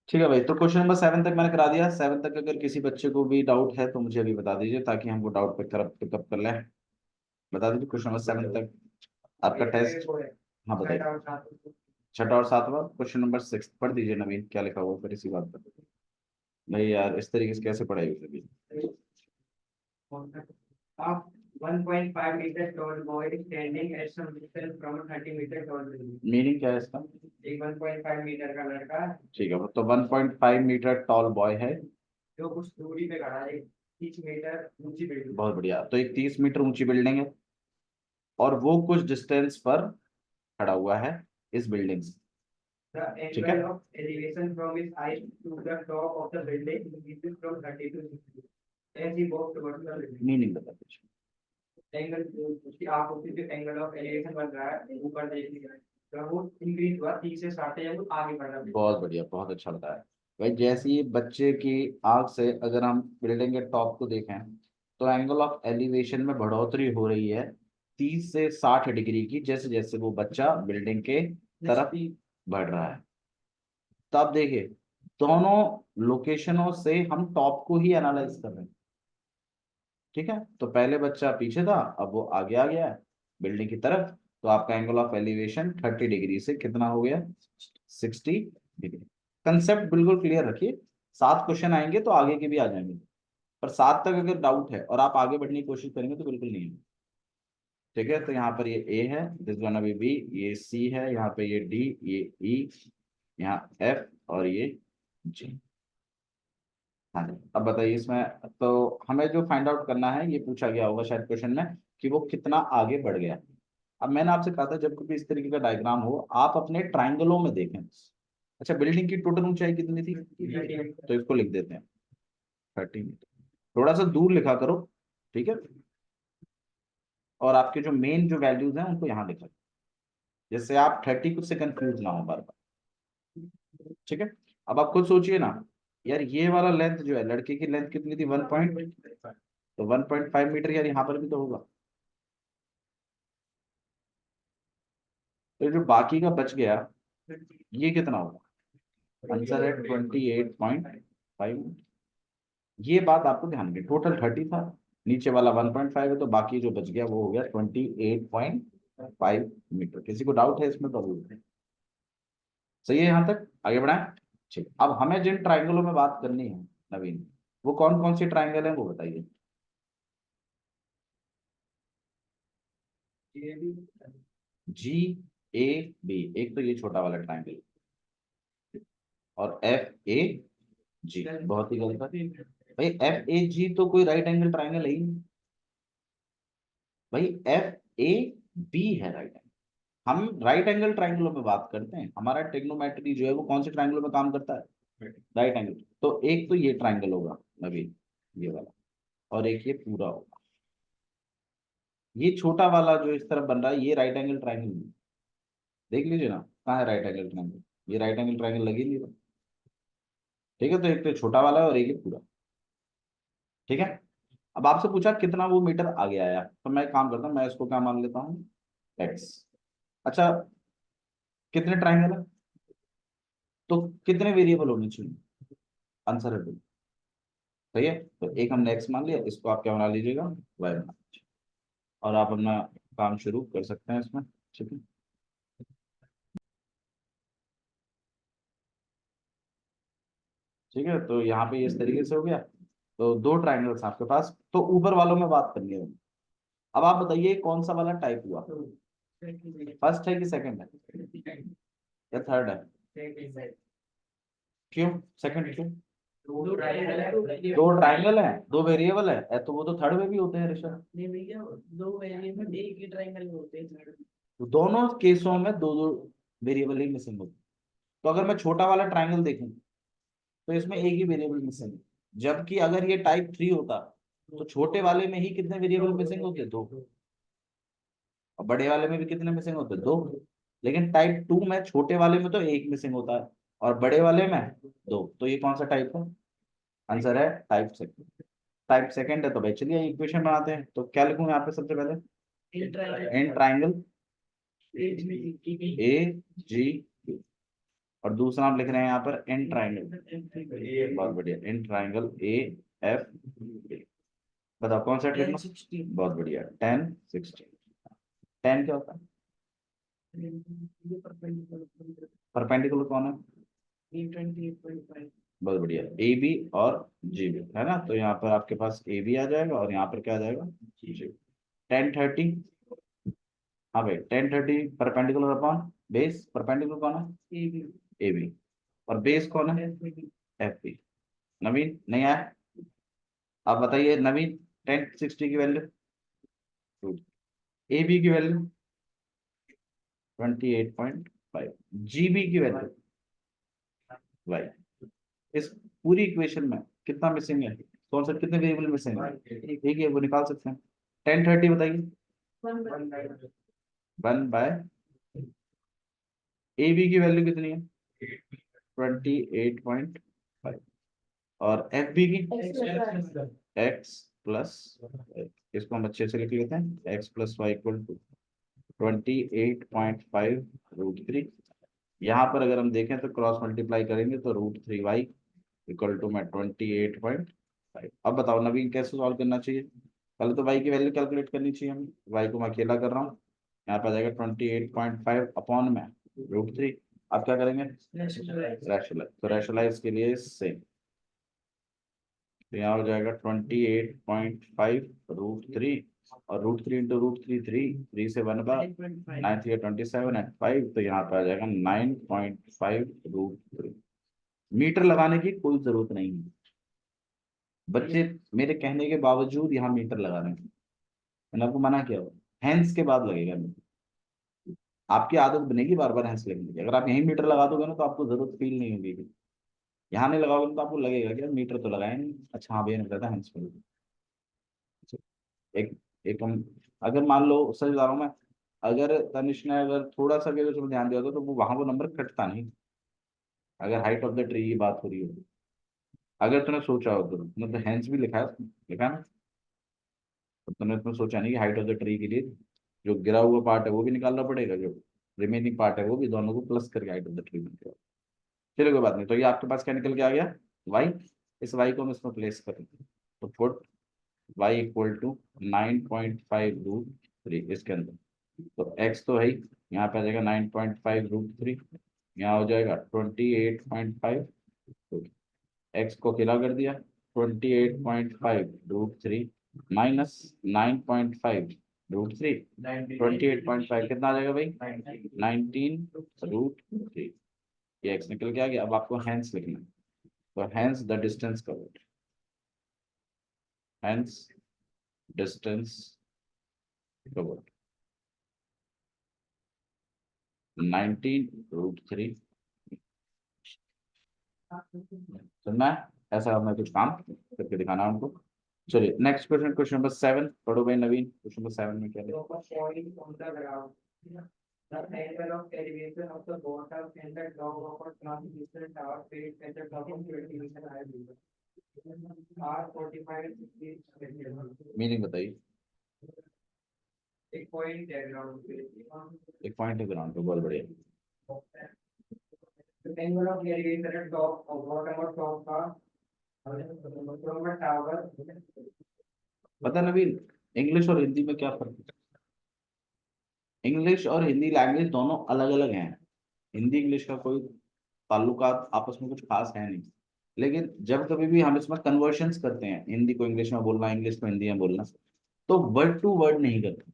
ठीक है भाई, तो क्वेश्चन नंबर 7 तक मैंने करा दिया। 7 तक अगर किसी बच्चे को भी डाउट है तो मुझे अभी बता दीजिए, ताकि हम वो डाउट पे तरफ पिकअप कर लें। बता दीजिए क्वेश्चन नंबर 7 तक आपका टेस्ट। हाँ बताइए। छठा और सातवां क्वेश्चन नंबर 6 पढ़ दीजिए नवीन, क्या लिखा हुआ है फिर इसी बात पर। नहीं यार, इस तरीके से कैसे पढ़ाई होगी। Of 1.5 meter tall boy standing at some distance from a 30 meter tall building. Meaning क्या है इसका? एक 1.5 मीटर का लड़का ठीक है, तो 1.5 मीटर टॉल बॉय है जो कुछ दूरी पे खड़ा है, 30 मीटर ऊंची बिल्डिंग। बहुत बढ़िया, तो एक 30 मीटर ऊंची बिल्डिंग है और वो कुछ डिस्टेंस पर खड़ा हुआ है इस बिल्डिंग से। The ठीक है, angle of elevation from his eyes to the top of the building increases from 30 to 60 as he walks towards the building. Meaning बता दीजिए। एंगल उसकी आप उसकी जो एंगल ऑफ एलिवेशन बन रहा है ऊपर देखने का, तो वो इंक्रीज हुआ 30 से 60 या वो आगे बढ़ रहा है। बहुत बढ़िया, बहुत अच्छा बताया भाई। जैसे ही बच्चे की आंख से अगर हम बिल्डिंग के टॉप को देखें तो एंगल ऑफ एलिवेशन में बढ़ोतरी हो रही है 30 से 60 डिग्री की, जैसे जैसे वो बच्चा बिल्डिंग के तरफ बढ़ रहा है। तो आप देखिए, दोनों लोकेशनों से हम टॉप को ही एनालाइज कर रहे हैं। ठीक है, तो पहले बच्चा पीछे था, अब वो आगे आ गया है बिल्डिंग की तरफ, तो आपका एंगल ऑफ एलिवेशन 30 डिग्री से कितना हो गया? 60 डिग्री। कंसेप्ट बिल्कुल क्लियर रखिए। 7 क्वेश्चन आएंगे तो आगे के भी आ जाएंगे, पर 7 तक अगर डाउट है और आप आगे बढ़ने की कोशिश करेंगे तो बिल्कुल नहीं है। ठीक है, तो यहाँ पर ये ए है, दिस गोना बी बी, ये सी है, यहाँ पे ये डी, ये ई, यहाँ एफ और ये जी। हाँ जी, अब बताइए इसमें। तो हमें जो फाइंड आउट करना है, ये पूछा गया होगा शायद क्वेश्चन में कि वो कितना आगे बढ़ गया। अब मैंने आपसे कहा था जब कभी इस तरीके का डायग्राम हो आप अपने ट्राइंगलों में देखें। अच्छा, बिल्डिंग की टोटल ऊंचाई कितनी थी? तो इसको लिख देते हैं 30 मीटर। थोड़ा सा दूर लिखा करो, ठीक है, और आपके जो मेन जो वैल्यूज हैं उनको यहाँ लिखा, जिससे आप 30 कुछ से कंफ्यूज ना हो बार बार। ठीक है, अब आप खुद सोचिए ना यार, ये वाला लेंथ जो है, लड़के की लेंथ कितनी थी? 1 पॉइंट, तो 1.5 मीटर यार यहाँ पर भी तो होगा। तो जो बाकी का बच गया ये कितना होगा? आंसर है 28.5। ये बात आपको ध्यान रखनी, टोटल 30 था, नीचे वाला 1.5 है, तो बाकी जो बच गया वो हो गया 28.5 मीटर। किसी को डाउट है इसमें? तो अभी सही है, यहाँ तक आगे बढ़ाएं। ठीक, अब हमें जिन ट्राइंगलों में बात करनी है नवीन, वो कौन कौन सी ट्राइंगल है वो बताइए। जी, ए, बी, एक तो ये छोटा वाला ट्राइंगल, और एफ ए जी, बहुत ही गलत है भाई। एफ ए जी तो कोई राइट एंगल ट्राइंगल है ही नहीं भाई। एफ ए बी है राइट एंगल। हम राइट एंगल ट्राइंगलों में बात करते हैं, हमारा ट्रिग्नोमेट्री जो है वो कौन से ट्राइंगलों में काम करता है? Right angle. तो एक तो ये ट्राइंगल होगा नवीन, ये वाला, और एक ये पूरा होगा। ये छोटा वाला जो इस तरफ बन रहा है ये राइट एंगल ट्राइंगल नहीं। देख लीजिए ना, कहाँ है राइट एंगल ट्राइंगल? ये राइट एंगल ट्राइंगल लगी नहीं रहा। ठीक है, तो एक तो छोटा वाला है और एक ये पूरा। ठीक है, अब आपसे पूछा कितना वो मीटर आगे आया, तो मैं एक काम करता हूँ, मैं इसको क्या मान लेता हूँ? एक्स। अच्छा, कितने ट्राइंगल है तो कितने वेरिएबल होने चाहिए? आंसर है 2। सही है, तो एक हमने एक्स मान लिया, इसको आप क्या बना लीजिएगा? वाई बना लीजिए, और आप अपना काम शुरू कर सकते हैं इसमें। ठीक है, ठीक है, तो यहाँ पे इस तरीके से हो गया। तो 2 ट्राइंगल्स आपके पास, तो ऊपर वालों में बात करनी है। अब आप बताइए कौन सा वाला टाइप हुआ, फर्स्ट है कि सेकंड है या थर्ड है? क्यों सेकंड क्यों? दो ट्राइंगल है, 2 वेरिएबल है, तो वो तो थर्ड में भी होते हैं ऋषभ। नहीं भैया, दो वेरिएबल एक ही ट्रायंगल में होते हैं। तो दोनों केसों में दो दो वेरिएबल ही मिसिंग होते हैं। तो अगर मैं छोटा वाला ट्राइंगल देखूं तो इसमें एक ही वेरिएबल मिसिंग है, जबकि अगर ये टाइप 3 होता तो छोटे वाले में ही कितने वेरिएबल मिसिंग होते? 2। और बड़े वाले में भी कितने मिसिंग होते? 2। लेकिन टाइप 2 में छोटे वाले में तो एक मिसिंग होता है और बड़े वाले में 2। तो ये कौन सा टाइप है? आंसर है टाइप सेकंड। टाइप सेकंड है, तो भाई चलिए इक्वेशन बनाते हैं। तो क्या लिखूं यहाँ पे सबसे पहले? इन ट्राइंगल ए जी, और दूसरा हम लिख रहे हैं यहाँ पर इन ट्राइंगल, बहुत बढ़िया, इन ट्राइंगल ए एफ, बताओ कौन सा ट्रिक, बहुत बढ़िया, 10 16। 10 क्या होता है, परपेंडिकुलर कौन है, बहुत बढ़िया, ए बी और जी बी है ना, तो यहाँ पर आपके पास ए बी आ जाएगा और यहाँ पर क्या आ जाएगा, जी। 10 30, हाँ भाई 10 30 परपेंडिकुलर अपॉन बेस, परपेंडिकुलर कौन है, ए बी, और बेस कौन है, एफ बी। नवीन नहीं आया, आप बताइए नवीन, 10 60 की वैल्यू, ए बी की वैल्यू 28.5, जी बी की वैल्यू वाई। इस पूरी इक्वेशन में कितना मिसिंग है, कौन सा, कितने वेरिएबल मिसिंग है, ठीक है वो निकाल सकते हैं। 10 30 बताइए, 1/, ए बी की वैल्यू कितनी है, 28.5, और एफ बी की x प्लस, इसको हम अच्छे से लिख लेते हैं, x plus y equal to 28.5 √3। यहाँ पर अगर हम देखें तो क्रॉस मल्टीप्लाई करेंगे तो √3y इक्वल टू में 28.5। अब बताओ नवीन कैसे सॉल्व करना चाहिए, पहले तो y की वैल्यू कैलकुलेट करनी चाहिए हमें, y को मैं अकेला कर रहा हूँ, यहाँ पर आ जाएगा 28.5 अपॉन में √3। अब क्या करेंगे, रैशनलाइज, तो रैशनलाइज के लिए सेम, तो यहाँ हो जाएगा 28.5 √3, और √3 इंटू √3 3 से 1/9 27 एंड 5, तो यहाँ पे आ जाएगा 9.5 √3। मीटर लगाने की कोई जरूरत नहीं है, बच्चे मेरे कहने के बावजूद यहाँ मीटर लगा रहे हैं, मैंने आपको मना किया हो, हैंस के बाद लगेगा मीटर, आपकी आदत बनेगी बार बार हैंस लगने की, अगर आप यहीं मीटर लगा दोगे ना तो आपको जरूरत फील नहीं होगी, यहाँ नहीं लगाओगे तो आपको लगेगा कि यार मीटर तो लगाया नहीं, अच्छा हाँ भैया ने बताया हैंस में, एक एक हम, अगर मान लो सच बता रहा हूँ मैं, अगर तनिष ने अगर थोड़ा सा भी अगर उसमें ध्यान दिया होता तो वो वहां वो नंबर कटता नहीं, अगर हाइट ऑफ द ट्री की बात हो रही हो, अगर तूने सोचा हो तो मतलब हैंस भी लिखा है उसमें, लिखा है ना, तो तूने इसमें सोचा नहीं कि हाइट ऑफ द ट्री के लिए जो गिरा हुआ पार्ट है वो भी निकालना पड़ेगा, जो रिमेनिंग पार्ट है वो भी, दोनों को प्लस करके हाइट ऑफ द ट्री बन गया। चलो कोई बात नहीं, तो ये आपके पास क्या निकल के आ गया, वाई, इस वाई को हम इसमें प्लेस करेंगे, तो पुट y इक्वल टू 9.5 √3 इसके अंदर, तो x तो है ही, यहाँ पे आ जाएगा 9.5 √3, यहाँ हो जाएगा 28.5, तो x को अकेला कर दिया, 28.5 √3 माइनस 9.5 √3, 28.5 कितना आ जाएगा भाई, 19 √3, ये x निकल के आ गया। अब आपको हैंस लिखना है, तो hence the distance covered, hence distance covered 19 √3, सुनना है, ऐसा हमें कुछ काम करके दिखाना है उनको। चलिए नेक्स्ट क्वेश्चन, क्वेश्चन नंबर 7 पढ़ो भाई नवीन, क्वेश्चन नंबर 7 में क्या है, The angle of elevation of the bottom and the top of a transmission tower face at the top of the elevation are 45 degrees. Meaning बताइए, एक पॉइंट डायग्राम एक point है ground पे, बहुत बढ़िया, angle of elevation at top of bottom or top का from a tower. पता नवीन English और हिंदी में क्या फर्क है, इंग्लिश और हिंदी लैंग्वेज दोनों अलग अलग हैं, हिंदी इंग्लिश का कोई ताल्लुकात आपस में कुछ खास है नहीं, लेकिन जब कभी भी हम इसमें कन्वर्शंस करते हैं, हिंदी को इंग्लिश में बोलना, इंग्लिश को हिंदी में बोलना, तो वर्ड टू वर्ड नहीं करते,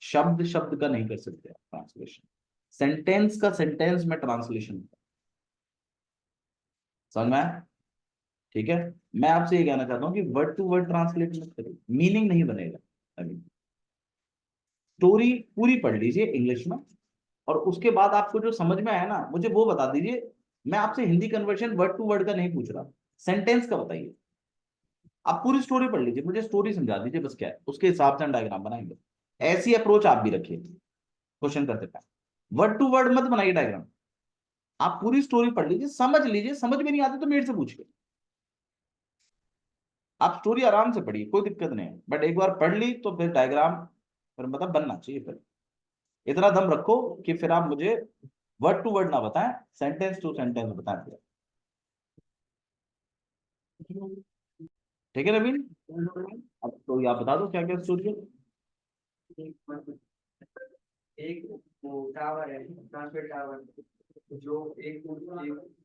शब्द शब्द का नहीं कर सकते ट्रांसलेशन, सेंटेंस का सेंटेंस में ट्रांसलेशन, समझ में आया? ठीक है, मैं आपसे ये कहना चाहता हूँ कि वर्ड टू वर्ड ट्रांसलेट मत करिए, मीनिंग नहीं बनेगा। अभी स्टोरी पूरी पढ़ लीजिए इंग्लिश में, और उसके बाद आपको जो समझ में आया ना मुझे वो बता दीजिए, मैं आपसे Hindi conversion word to word का नहीं पूछ रहा, सेंटेंस का बताइए, आप पूरी स्टोरी पढ़ लीजिए, मुझे स्टोरी समझा दीजिए बस, क्या है उसके हिसाब से हम डायग्राम बनाएंगे, ऐसी अप्रोच आप भी रखिए क्वेश्चन करते टाइम, वर्ड टू वर्ड मत बनाइए डायग्राम, आप पूरी स्टोरी पढ़ लीजिए, समझ लीजिए, समझ में नहीं आती तो मेरे से पूछिए, आप स्टोरी आराम से पढ़िए कोई दिक्कत नहीं है, बट एक बार पढ़ ली तो फिर डायग्राम फिर मतलब बनना चाहिए, फिर इतना दम रखो कि फिर आप मुझे वर्ड टू वर्ड ना बताएं, सेंटेंस टू सेंटेंस बताएं। ठीक है नवीन, अब तो आप बता दो क्या क्या स्टोरी है। एक वो टावर है, ट्रांसमिट टावर, जो एक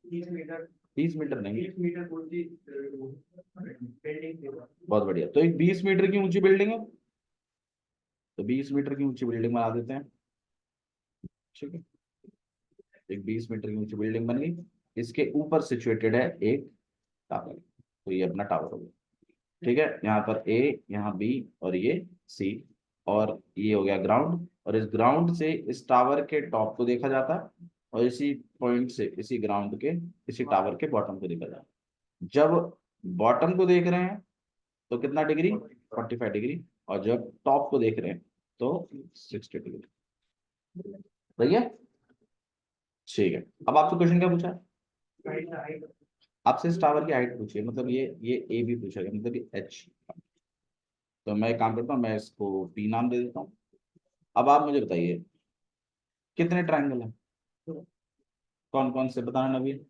30 मीटर, 30 मीटर नहीं, 30 मीटर ऊंची बिल्डिंग थी। बहुत बढ़िया। तो एक 20 मीटर की ऊंची बिल्डिंग है, तो 20 मीटर की ऊंची बिल्डिंग बना देते हैं। ठीक है, एक 20 मीटर की ऊंची बिल्डिंग बन गई, इसके ऊपर सिचुएटेड है एक टावर, तो ये अपना टावर हो गया। ठीक है, यहाँ पर ए, यहाँ बी, और ये सी, और ये हो गया ग्राउंड, और इस ग्राउंड से इस टावर के टॉप को देखा जाता है, और इसी पॉइंट से इसी ग्राउंड के इसी टावर के बॉटम को देखा जाता है। जब बॉटम को देख रहे हैं तो कितना डिग्री, 45 डिग्री, और जब टॉप को देख रहे हैं तो 60 डिग्री। सही है, ठीक है। अब आपसे क्वेश्चन क्या पूछा है? आपसे इस टावर की हाइट पूछी है, मतलब ये ए बी पूछा गया, मतलब ये एच। तो मैं एक काम करता हूँ, मैं इसको पी नाम दे देता हूँ। अब आप मुझे बताइए कितने ट्रायंगल हैं, कौन कौन से बताना नवीन।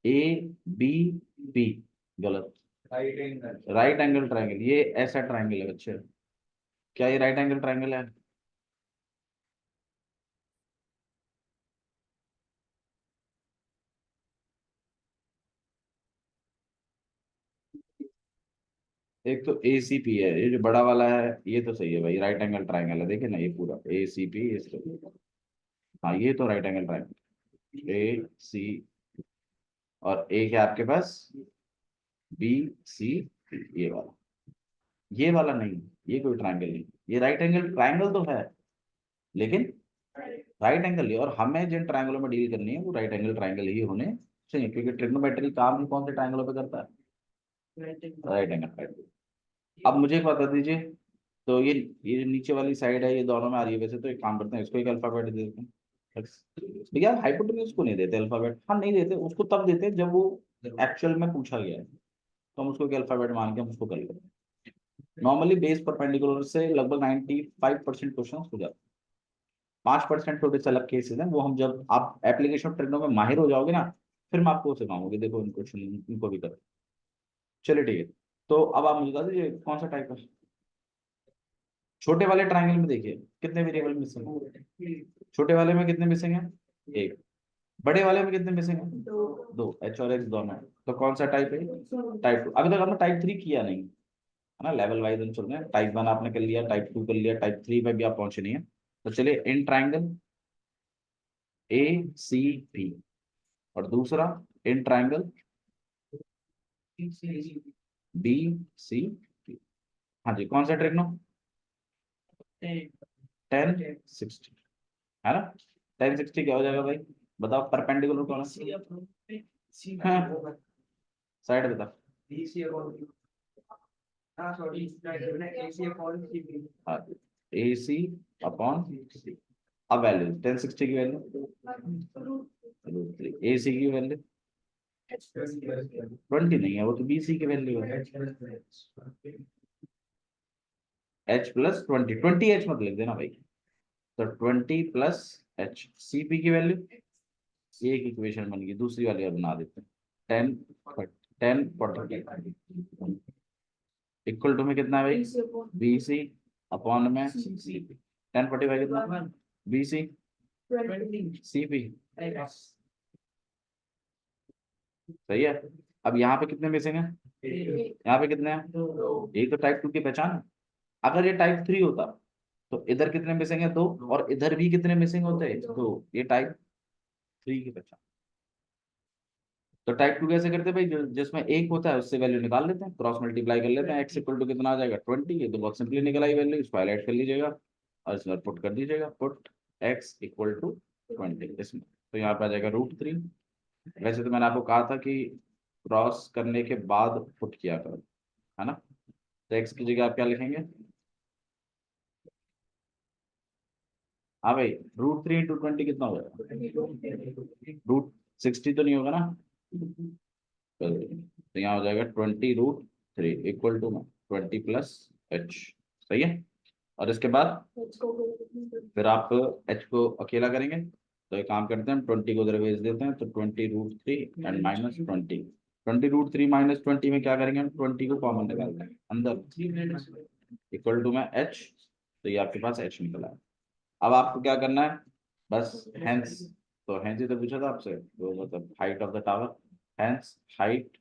ए बी बी, गलत। राइट एंगल ट्रायंगल, ये ऐसा ट्रायंगल है बच्चे, क्या ये राइट एंगल ट्रायंगल है? एक तो ए सी पी है, ये जो बड़ा वाला है ये तो सही है भाई, राइट एंगल ट्रायंगल है, देखिए ना ये पूरा ए सी पी, हाँ ये तो राइट एंगल ट्रायंगल, ए सी, और एक है आपके पास बी सी, ये वाला, ये वाला नहीं, ये कोई ट्रायंगल नहीं, ये राइट एंगल ट्रायंगल तो है लेकिन राइट एंगल ही, और हमें जिन ट्रायंगलों में डील करनी है वो राइट एंगल ट्रायंगल ही होने चाहिए, क्योंकि ट्रिग्नोमेट्री काम ही कौन से ट्रायंगलों पे करता है, राइट एंगल ट्रायंगल। अब मुझे एक बता दीजिए, तो ये जो नीचे वाली साइड है ये दोनों में आ रही है, वैसे तो एक काम करते हैं इसको एक अल्फाबेट दे देते हैं X। लेकिन यार हाइपोटेन्यूज को नहीं देते अल्फाबेट, हम नहीं देते उसको, तब देते हैं जब वो एक्चुअल में पूछा गया है, तो हम उसको एक अल्फाबेट मान के हम उसको कर लेते हैं। नॉर्मली बेस परपेंडिकुलर से लगभग 95% क्वेश्चन हो जाते हैं, 5% थोड़े से अलग केसेस हैं, वो हम जब आप एप्लीकेशन ट्रिग्नो में माहिर हो जाओगे ना, फिर मैं आपको सिखाऊंगी, देखो इन क्वेश्चन इनको भी करो। चलिए ठीक है, तो अब आप मुझे बता दीजिए कौन सा टाइप है। छोटे वाले ट्राइंगल में देखिए कितने वेरिएबल मिसिंग है, छोटे वाले में कितने मिसिंग है, एक। बड़े वाले में कितने मिसिंग है, दो, एच और एक्स दोनों है। तो कौन सा टाइप है, टाइप टू। अभी तक आपने टाइप थ्री किया नहीं है ना, लेवल वाइज हम चल रहे हैं, टाइप वन आपने कर लिया, टाइप टू कर लिया, टाइप थ्री में भी आप पहुंचे नहीं है। तो चलिए in triangle A C B, और दूसरा in triangle B C B. हाँ जी, कौन सा ट्रिग्नो, 10 60, है ना। 10 60 क्या हो जाएगा भाई, बताओ परपेंडिकुलर कौन है, हाँ साइड बता। हाँ, ए सी अपॉन सी। अब वैल्यू 10 60 की वैल्यू, ए सी की वैल्यू 20 नहीं है, वो तो बी सी की वैल्यू है, एच प्लस 20, 20 एच मत लिख देना भाई, तो 20 + एच, सी पी की वैल्यू, एक इक्वेशन बन गई, दूसरी वाली और बना देते हैं, 10 इक्वल टू में कितना है भाई, बी सी अपॉन में सी पी। 10 45 कितना, बी सी सी पी, सही है। अब यहाँ पे कितने मिसिंग है, यहाँ पे कितने हैं, एक तो टाइप टू की पहचान है। अगर ये टाइप थ्री होता तो इधर कितने मिसिंग है, दो, और इधर भी कितने मिसिंग होते, दो, ये टाइप थ्री की पहचान। तो टाइप टू कैसे करते हैं भाई, जिसमें एक होता है उससे वैल्यू निकाल लेते हैं, क्रॉस मल्टीप्लाई कर लेते हैं, एक्स इक्वल टू कितना आ जाएगा 20, ये तो बहुत सिंपली निकल आई वैल्यू, इसको हाईलाइट कर लीजिएगा और इसमें पुट कर दीजिएगा, पुट एक्स इक्वल टू 20 इसमें, तो यहाँ पे आ जाएगा √3। वैसे तो मैंने आपको कहा था कि क्रॉस करने के बाद पुट किया करो, है ना। तो एक्स की जगह आप क्या लिखेंगे, हाँ भाई, √3 × 20 कितना हो जाएगा, √60 तो नहीं होगा ना, तो यहाँ हो जाएगा 20 √3 इक्वल टू 20 + एच, सही है। और इसके बाद फिर आप h को अकेला करेंगे, तो एक काम करते हैं, 20 को उधर भेज देते हैं, तो 20√3 एंड -20। 20√3 - 20 में क्या करेंगे हम, 20 को कॉमन निकालते हैं अंदर, इक्वल टू में h, तो ये आपके पास h निकला है। अब आपको क्या करना है, बस हेंस, तो हेंस ही तो पूछा था आपसे, तो मतलब height of the tower, hence height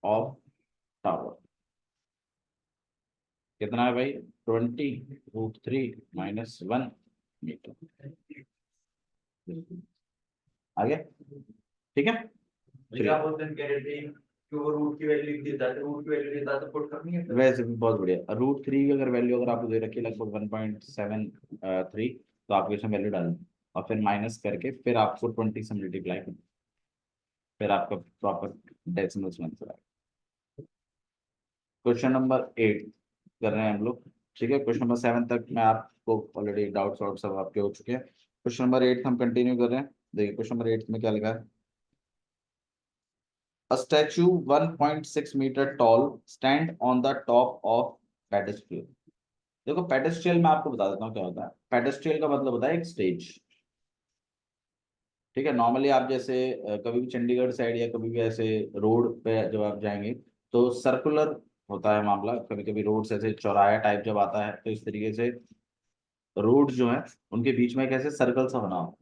of tower कितना है भाई, 20√3 - 1 मीटर। आ गया, ठीक है। क्या बोलते हैं, कह रहे थे कि वो रूट की वैल्यू लिख देता है, रूट की वैल्यू देता है तो पुट करनी है। वैसे भी बहुत बढ़िया, √3 की अगर वैल्यू अगर आपको दे रखी है लगभग 1.73, तो आपको इसमें वैल्यू डालनी, और फिर माइनस करके फिर आपको 20 से मल्टीप्लाई करना, फिर आपका प्रॉपर डेसिमल्स में आंसर आएगा। क्वेश्चन नंबर 8 कर रहे हैं हम लोग, ठीक है। क्वेश्चन नंबर 7 तक मैं आपको ऑलरेडी डाउट्स वाउट सब आपके हो चुके हैं। क्वेश्चन नंबर 8 हम कंटिन्यू कर रहे हैं। देखिए क्वेश्चन नंबर 8 में क्या लिखा है, A statue 1.6 meter tall stand on the top of pedestal। देखो पेडेस्ट्रियल में आपको बता देता हूँ क्या होता है। पेडेस्ट्रियल का मतलब होता है एक स्टेज, ठीक है। नॉर्मली आप जैसे कभी भी चंडीगढ़ साइड या कभी भी ऐसे रोड पे जब आप जाएंगे, तो सर्कुलर होता है मामला। कभी कभी रोड से ऐसे चौराहा टाइप जब आता है, तो इस तरीके से रोड जो है उनके बीच में एक ऐसे सर्कल सा बना हो,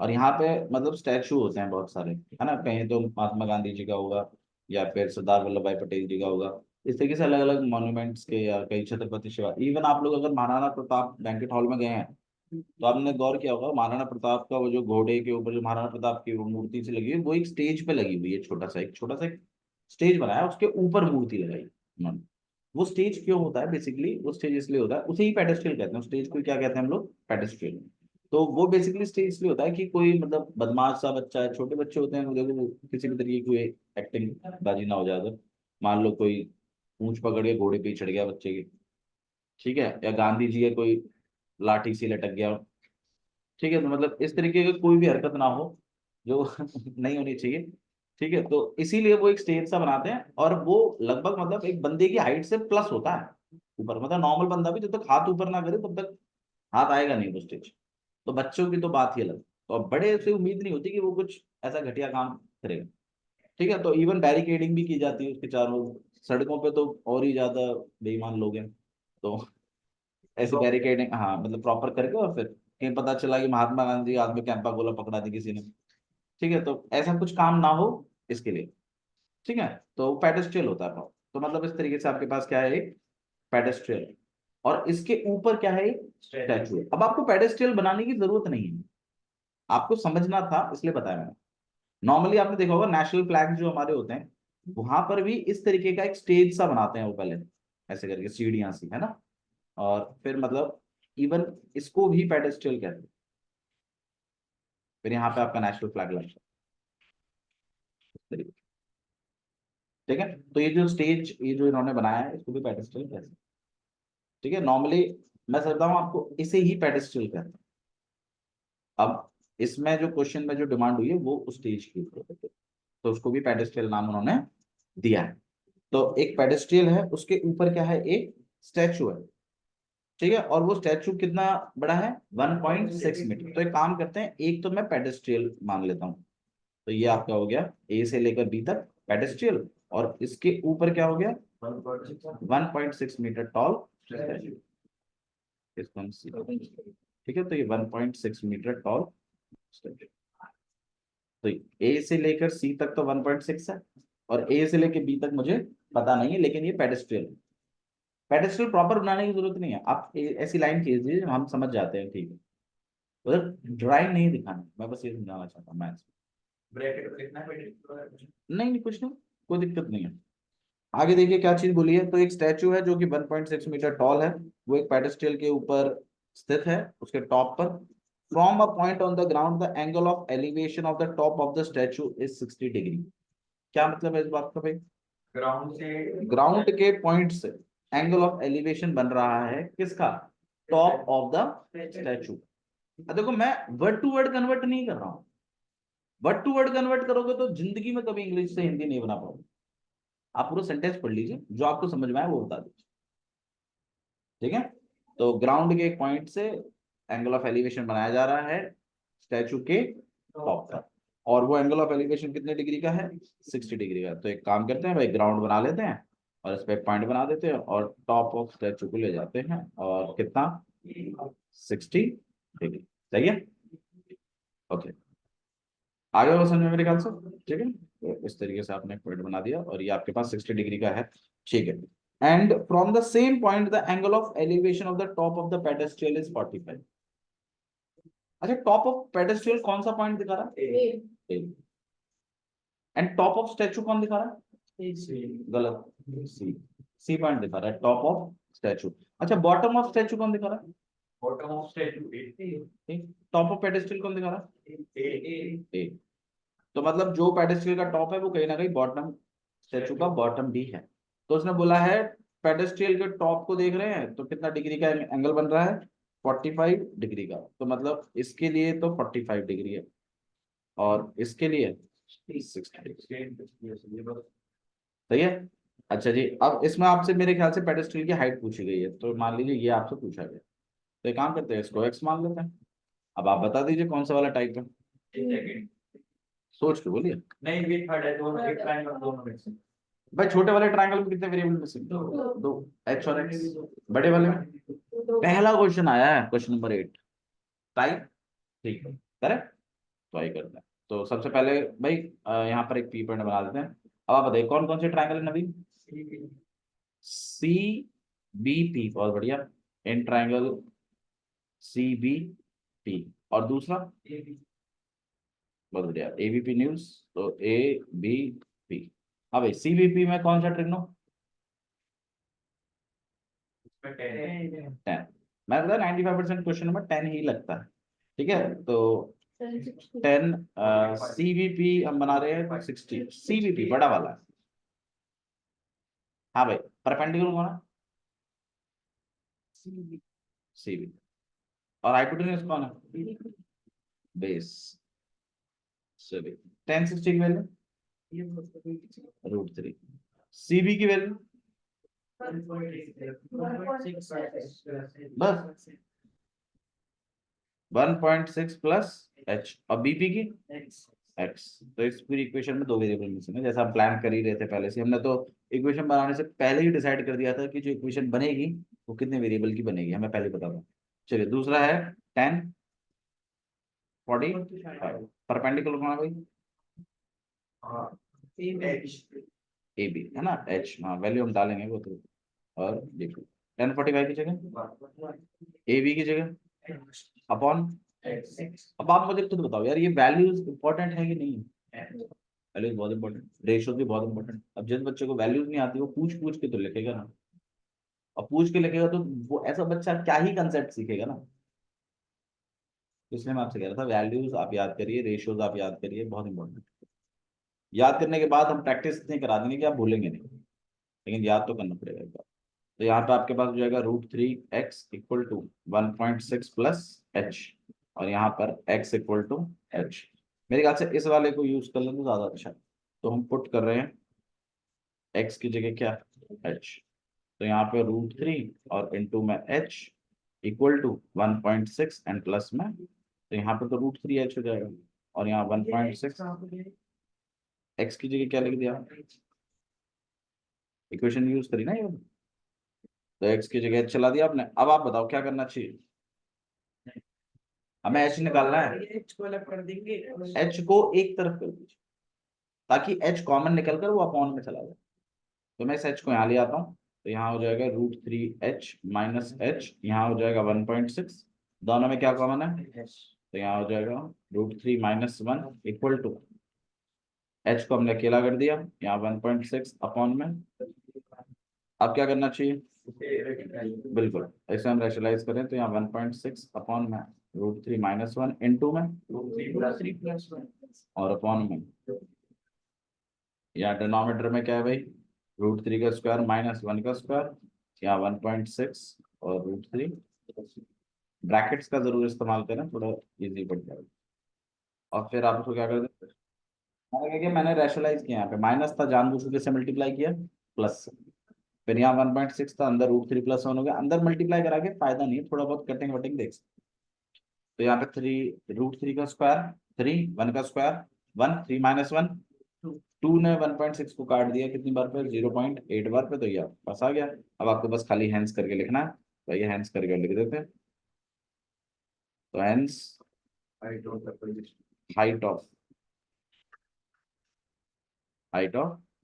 और यहाँ पे मतलब स्टैचू होते हैं बहुत सारे, है ना। कहीं तो महात्मा गांधी जी का होगा, या फिर सरदार वल्लभ भाई पटेल जी का होगा। इस तरीके से अलग अलग मॉन्यूमेंट्स के, या कई छत्रपति शिवाजी, इवन आप लोग अगर महाराणा प्रताप बैंकेट हॉल में गए हैं, तो आपने गौर किया होगा महाराणा प्रताप का वो जो घोड़े के ऊपर जो महाराणा प्रताप की वो मूर्ति से लगी हुई है, वो एक स्टेज पे लगी हुई है। छोटा सा एक स्टेज बनाया, उसके ऊपर मूर्ति लगाई उन्होंने। वो स्टेज क्यों होता है, बेसिकली वो स्टेज इसलिए होता है, उसे ही पेडेस्ट्रियल कहते हैं। स्टेज को क्या कहते हैं हम लोग, पेडेस्ट्रियल। तो वो बेसिकली स्टेज इसलिए होता है कि कोई मतलब बदमाश सा बच्चा है, छोटे बच्चे होते हैं वो, देखो वो किसी भी तरीके की कोई एक्टिंग बाजी ना हो जाए। मान लो कोई पूंछ पकड़ के घोड़े पे ही चढ़ गया बच्चे के, ठीक है, या गांधी जी है कोई लाठी से लटक गया, ठीक है। तो मतलब इस तरीके की कोई भी हरकत ना हो जो नहीं होनी चाहिए, ठीक है। तो इसीलिए वो एक स्टेज सा बनाते हैं, और वो लगभग मतलब एक बंदे की हाइट से प्लस होता है ऊपर। मतलब नॉर्मल बंदा भी जब तक हाथ ऊपर ना करे तब तक हाथ आएगा नहीं वो स्टेज। तो बच्चों की तो बात ही अलग, तो अब बड़े से उम्मीद नहीं होती कि वो कुछ ऐसा घटिया काम करेगा, ठीक है। तो इवन बैरिकेडिंग भी की जाती है उसके चारों, सड़कों पे तो और ही ज्यादा बेईमान लोग हैं, तो ऐसे बैरिकेडिंग, हाँ मतलब प्रॉपर करके, और फिर कहीं पता चला कि महात्मा गांधी हाथ में कैंपा गोला पकड़ा दी किसी ने, ठीक है, तो ऐसा कुछ काम ना हो इसके लिए, ठीक है। तो पेडेस्ट्रियल होता है तो मतलब इस तरीके से आपके पास क्या है, एक पेडेस्ट्रियल, और इसके ऊपर क्या है, एक स्टैचू है। अब आपको पेडेस्ट्रियल बनाने की जरूरत नहीं है, आपको समझना था इसलिए बताया मैंने। नॉर्मली आपने देखा होगा नेशनल फ्लैग जो हमारे होते हैं, वहां पर भी इस तरीके का एक स्टेज सा बनाते हैं वो पहले, ऐसे करके सीढ़ियां सी, है ना। और फिर मतलब इवन इसको भी पेडेस्ट्रियल कहते हैं। फिर यहाँ पे आपका नेशनल फ्लैग लगता है, ठीक है। तो ये जो स्टेज ये जो इन्होंने बनाया है, इसको भी पेडेस्ट्रियल कहते हैं, ठीक है। नॉर्मली मैं समझता हूँ आपको इसे ही पेडेस्ट्रियल कहते हैं। अब इसमें जो क्वेश्चन में जो डिमांड हुई है वो उस स्टेज की ऊपर है, तो उसको भी पेडेस्ट्रियल नाम उन्होंने दिया है। तो एक पेडेस्ट्रियल है, उसके ऊपर क्या है, एक स्टैचू है, ठीक है। और वो स्टैचू कितना बड़ा है, 1.6 मीटर। तो एक काम करते हैं, एक तो मैं पेडेस्ट्रियल मान लेता हूँ, तो ये आपका हो गया ए से लेकर बी तक पेडेस्ट्रियल, और इसके ऊपर क्या हो गया, 1.6 मीटर टॉल स्टैचू, इसको हम सी, ठीक है। तो ये 1.6 मीटर टॉल स्टैचू, तो ए से लेकर सी तक तो 1.6 है, और ए से लेकर बी तक मुझे पता नहीं है, लेकिन ये पेडेस्ट्रियल, पेडेस्ट्रियल प्रॉपर बनाने की जरूरत नहीं है, आप ऐसी लाइन खींच दीजिए हम समझ जाते हैं, ठीक है। उधर ड्राइंग नहीं दिखाना, मैं बस ये समझाना चाहता हूँ मैथ्स। ब्रैकेट में लिखना है। नहीं नहीं कुछ नहीं, कोई दिक्कत नहीं है। आगे देखिए क्या चीज बोली है, तो एक स्टैचू है जो कि 1.6 मीटर टॉल है, वो एक पेडेस्ट्रियल के ऊपर स्थित है, उसके टॉप पर। From a point on the ground the angle of elevation of the top of the statue is 60 degree. क्या मतलब है इस बात का भाई, ग्राउंड के पॉइंट से एंगल ऑफ एलिवेशन बन रहा है किसका, टॉप ऑफ द स्टैचू। देखो मैं वर्ड टू वर्ड कन्वर्ट नहीं कर रहा हूं, वर्ड टू वर्ड कन्वर्ट करोगे तो जिंदगी में कभी इंग्लिश से हिंदी नहीं बना पाओगे। आप पूरा सेंटेंस पढ़ लीजिए, जो आपको समझ में आए वो बता दीजिए, ठीक है। तो ग्राउंड के एक पॉइंट से एंगल ऑफ एलिवेशन बनाया जा रहा है स्टैचू के टॉप पर, और वो एंगल ऑफ एलिवेशन कितने डिग्री का है, 60 डिग्री का। तो एक काम करते हैं भाई, ग्राउंड बना लेते हैं और इस पे एक पॉइंट बना देते हैं और टॉप ऑफ स्टैचू को ले जाते हैं, और कितना, 60 डिग्री। सही है, ओके, आगे वो समझ में मेरे ख्याल से। ठीक है, तो इस तरीके से आपने पॉइंट बना दिया और ये आपके पास 60 डिग्री का है। ठीक है, and from the same point the angle of elevation of the top of the pedestal is 45। अच्छा, टॉप ऑफ पेडेस्ट्रियल कौन सा पॉइंट दिखा रहा है, एंड टॉप ऑफ स्टैचू कौन दिखा रहा है, गलत, सी, सी पॉइंट दिखा रहा है टॉप ऑफ स्टैचू। अच्छा, बॉटम ऑफ स्टैचू कौन दिखा रहा है, bottom of statue top of pedestal कौन दिखा रहा है, ए। तो मतलब जो पेडेस्ट्रियल का टॉप है वो कहीं ना कहीं बॉटम स्टैचू का बॉटम भी है। तो उसने बोला है पेडेस्ट्रियल के टॉप को देख रहे हैं तो कितना डिग्री का एंगल बन रहा है, 45 डिग्री का। तो मतलब इसके लिए तो 45 डिग्री है और इसके लिए 60 डिग्री। सही है। अच्छा जी, अब इसमें आपसे मेरे ख्याल से पेडेस्ट्रियल की हाइट पूछी गई है, तो मान लीजिए ये आपसे पूछा गया, तो एक काम करते हैं, इसको एक्स मान लेते हैं। अब आप बता दीजिए कौन सा वाला टाइप है, सोच के बोलिए। नहीं, भी थर्ड है, दोनों एक ट्रायंगल दोनों में से। भाई छोटे वाले ट्रायंगल में कितने वेरिएबल मिसिंग, दो, एच और एक्स। बड़े वाले में पहला क्वेश्चन आया है, क्वेश्चन नंबर 8, टाइप, ठीक है, करेक्ट। तो आई करते हैं। तो सबसे पहले भाई यहाँ पर एक पी पॉइंट बना देते हैं। अब आप बताइए कौन कौन से ट्रायंगल है नवीन, सी बी पी, बहुत बढ़िया, in triangle C B P, और दूसरा बहुत बढ़िया एबीपी न्यूज, तो ए बी पी। हाँ भाई, सीबीपी में कौन सा ट्रिग्नो, 10। मैं बता 95% क्वेश्चन नंबर 10 ही लगता है। ठीक है, तो 10 सीबीपी हम बना रहे हैं 60, सीबीपी बड़ा वाला है। हाँ भाई, परपेंडिकुलर कौन है, सीबी, और हाइपोटेन्यूज कौन है, बेस, सभी। 10 60 की वैल्यू √3, सीबी की वैल्यू बस 1.6 प्लस एच, और बीपी की एक्स। तो इस पूरी इक्वेशन में दो वेरिएबल मिसिंग है, जैसा हम प्लान कर ही रहे थे पहले से। हमने तो इक्वेशन बनाने से पहले ही डिसाइड कर दिया था कि जो इक्वेशन बनेगी वो कितने वेरिएबल की बनेगी, हमें पहले पता था। चलिए, दूसरा है 10 45, परपेंडिकुलर कौन है भाई, ए बी है ना, एच, हाँ वैल्यू हम डालेंगे वो तो। और देखो 10 45 की जगह ए बी की जगह अपॉन, अब आप मुझे खुद बताओ यार, ये वैल्यूज इंपॉर्टेंट है कि नहीं, वैल्यूज बहुत इंपॉर्टेंट, रेशियो भी बहुत इंपॉर्टेंट। अब जिस बच्चे को वैल्यूज नहीं आती वो पूछ पूछ के तो लिखेगा ना, और पूछ के लिखेगा तो वो ऐसा बच्चा क्या ही कंसेप्ट सीखेगा ना। तो इसलिए मैं आपसे कह रहा था वैल्यूज आप याद करिए, रेशियोज आप याद करिए, बहुत इंपॉर्टेंट। याद करने के बाद हम प्रैक्टिस इतनी करा देंगे कि आप भूलेंगे नहीं, लेकिन याद तो करना पड़ेगा एक बार। तो यहाँ पे आपके पास हो जाएगा √3x equal to 1.6 plus H, और यहाँ पर x इक्वल टू एच। मेरे ख्याल से इस वाले को यूज कर लें तो ज्यादा अच्छा है। तो हम पुट कर रहे हैं x की जगह क्या, h। तो यहाँ पे √3 और इनटू में h equal to 1.6 and plus में, तो यहाँ पे तो √3h हो जाएगा, और यहाँ 1.6, x की जगह क्या लिख दिया, इक्वेशन यूज करी ना ये, तो x की जगह h चला दिया आपने। अब आप बताओ क्या करना चाहिए, हमें h निकालना है, एच को अलग कर देंगे। h को एक तरफ कर दीजिए ताकि h कॉमन निकल कर वो अपॉन में चला जाए। तो मैं इस h को यहाँ ले आता हूँ, तो यहाँ हो जाएगा √3h माइनस h, यहाँ हो जाएगा 1.6, दोनों में क्या कॉमन है, तो यहाँ हो जाएगा √3 - 1 इक्वल टू, h को हमने अकेला कर दिया, यहाँ 1.6 अपॉन में। अब क्या करना चाहिए, बिल्कुल ऐसे हम रेशनलाइज करें तो यहाँ 1.6 अपॉन में √3 - 1 इंटू में और अपॉन में, यहाँ डिनोमिनेटर में क्या है भाई, √3 का स्क्वायर माइनस 1 का स्क्वायर, यहाँ 1.6 और √3, ब्रैकेट्स का जरूर इस्तेमाल करें, थोड़ा इजी पड़ जाएगा। और फिर आप उसको क्या कर दें, मैंने क्या किया, मैंने रैशनलाइज किया, यहाँ पे माइनस था जानबूझ के से मल्टीप्लाई किया प्लस से। फिर यहाँ 1.6 था, अंदर √3 + 1 हो गया, अंदर मल्टीप्लाई करा के फायदा नहीं है, थोड़ा बहुत कटिंग वटिंग देख सकते। तो यहाँ पे 3 √3 का स्क्वायर 3, 1 का स्क्वायर 1, 3 - 1 2 ने 1.6 को काट दिया कितनी बार पे, 0.8 बार पे, तो ये बस आ गया। अब आपको बस खाली हैंस करके लिखना है, तो ये हैंस करके लिख देते हैं। तो hence height of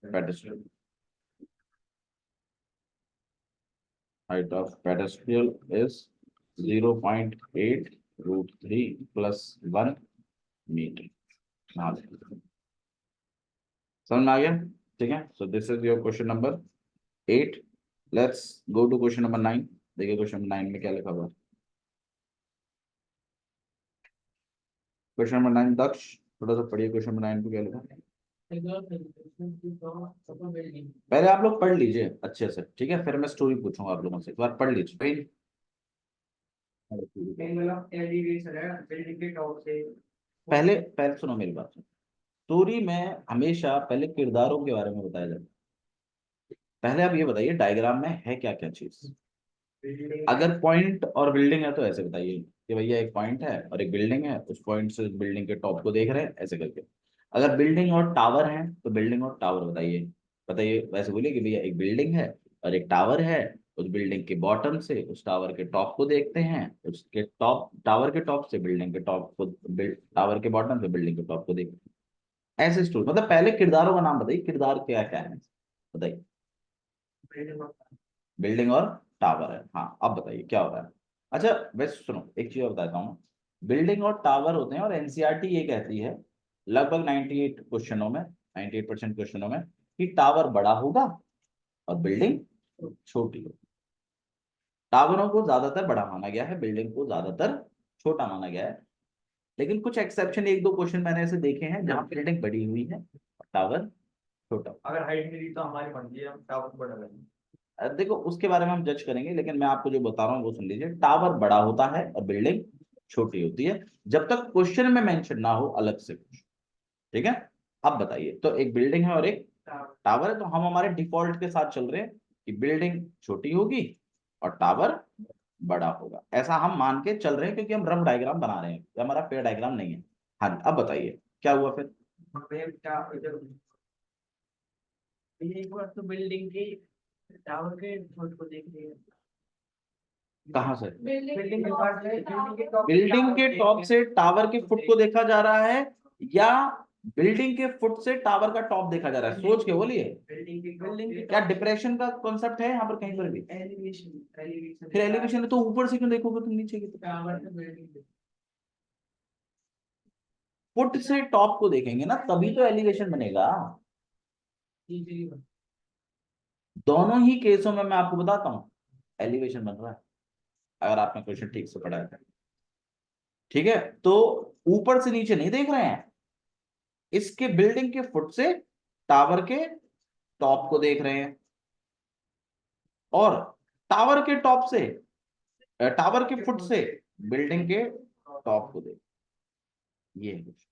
pedestal, height of pedestal is 0.8 √3 + 1 मीटर। समझ में आ गया? ठीक है, so this is your question number 8। Let's go to question number 9। देखिए क्वेश्चन नंबर 9 में क्या लिखा हुआ है। क्वेश्चन नंबर 9, दक्ष थोड़ा सा पढ़िए क्वेश्चन नंबर 9 को क्या लिखा है। पहले आप लोग पढ़ लीजिए अच्छे से, ठीक है, फिर मैं स्टोरी पूछूंगा आप लोगों से, एक बार पढ़ लीजिए। पहले पहले सुनो मेरी बात, स्टोरी में हमेशा पहले किरदारों के बारे में बताया जाता है। पहले आप ये बताइए डायग्राम में है क्या क्या चीज। अगर पॉइंट और बिल्डिंग है तो ऐसे बताइए कि भैया एक पॉइंट है और एक बिल्डिंग है, उस पॉइंट से बिल्डिंग के टॉप को देख रहे हैं, ऐसे करके। अगर बिल्डिंग और टावर है तो बिल्डिंग और टावर बताइए। बताइए वैसे बोलिए कि भैया एक बिल्डिंग है और एक टावर है, उस बिल्डिंग के बॉटम से उस टावर के टॉप को देखते हैं, उसके टॉप टावर के टॉप से बिल्डिंग के टॉप को, टावर के बॉटम से बिल्डिंग के टॉप को देखते हैं। ऐसे स्टोरी, मतलब पहले किरदारों का नाम बताइए, किरदार क्या क्या है बताइए। बिल्डिंग और टावर है, हाँ, अब बताइए क्या होता है। अच्छा वैसे सुनो एक चीज और बताता हूँ। बिल्डिंग और टावर होते हैं और एनसीईआरटी ये कहती है लगभग 98 क्वेश्चनों में, 98% क्वेश्चनों में, कि टावर बड़ा होगा और बिल्डिंग छोटी होगी। टावरों को ज्यादातर बड़ा माना गया है, बिल्डिंग को ज्यादातर छोटा माना गया है। लेकिन कुछ एक्सेप्शन, एक दो क्वेश्चन मैंने ऐसे देखे हैं जहां बिल्डिंग बड़ी हुई है और टावर छोटा। अगर हाइट मिली तो हमारी बनती है, हम टावर को बड़ा करेंगे। देखो उसके बारे में हम जज करेंगे, लेकिन मैं आपको जो बता रहा हूँ वो सुन लीजिए। टावर बड़ा होता है और बिल्डिंग छोटी होती है, जब तक क्वेश्चन में मेंशन ना हो अलग से कुछ। ठीक है, अब बताइए, तो एक बिल्डिंग है और एक टावर है, तो हम हमारे डिफॉल्ट के साथ चल रहे हैं कि बिल्डिंग छोटी होगी और टावर बड़ा होगा, ऐसा हम मान के चल रहे हैं, क्योंकि हम रफ डायग्राम बना रहे हैं, ये हमारा फेयर डायग्राम नहीं है। हाँ जी, अब बताइए क्या हुआ फिर। एक बार तो बिल्डिंग के टावर के फुट को देख रही है। कहाँ से? बिल्डिंग के पास है, बिल्डिंग के टॉप से टावर के फुट को देखा जा रहा है, या बिल्डिंग के फुट से टावर का टॉप देखा जा रहा है? सोच के बोलिए। बिल्डिंग क्या डिप्रेशन का कॉन्सेप्ट है यहाँ पर कहीं पर भी? एलिवेशन फिर एलिवेशन है तो ऊपर से क्यों देखोगे तुम नीचे की? टावर से बिल्डिंग फुट से टॉप को देखेंगे ना, तभी तो एलिवेशन बनेगा। दोनों ही केसों में मैं आपको बताता हूँ एलिवेशन बन रहा है, अगर आपने क्वेश्चन ठीक से पढ़ा है। ठीक है, तो ऊपर से नीचे नहीं देख रहे हैं, इसके बिल्डिंग के फुट से टावर के टॉप को देख रहे हैं, और टावर के टॉप से, टावर के फुट से बिल्डिंग के टॉप को देख, ये है कुछ।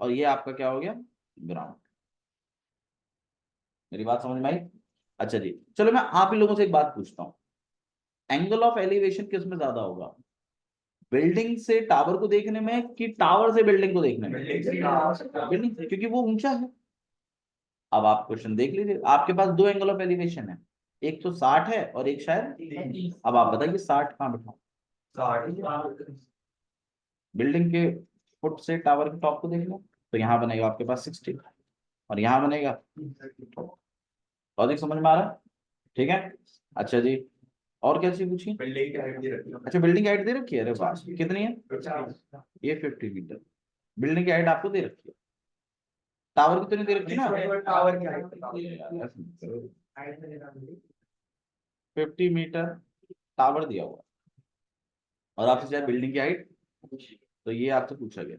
और ये आपका क्या हो गया, ग्राउंड। मेरी बात समझ में आई? अच्छा जी, चलो मैं आप ही लोगों से एक बात पूछता हूँ, एंगल ऑफ एलिवेशन किस में ज्यादा होगा, बिल्डिंग से टावर को देखने में कि टावर से बिल्डिंग को देखने में? बिल्डिंग से, क्योंकि वो ऊंचा है। अब आप क्वेश्चन देख लीजिए, आपके पास दो एंगल ऑफ एलिवेशन है, एक तो 60 है और एक शायद, अब आप बताइए 60 कहाँ बैठा। बिल्डिंग के फुट से टावर के टॉप को देख लो, तो यहाँ बनेगा आपके पास 60 और यहाँ बनेगा। लॉजिक समझ में आ रहा है? ठीक है, अच्छा जी, और क्या चीज पूछिए। बिल्डिंग की हाइट दे रखी है। अच्छा बिल्डिंग की हाइट दे रखी है, अरे वाह, कितनी है? ये 50 मीटर बिल्डिंग की हाइट आपको दे रखी है, टावर की तो नहीं दे रखी ना। टावर की 50 मीटर टावर दिया हुआ, और आपसे चाहे बिल्डिंग की हाइट, तो ये आपसे पूछा गया,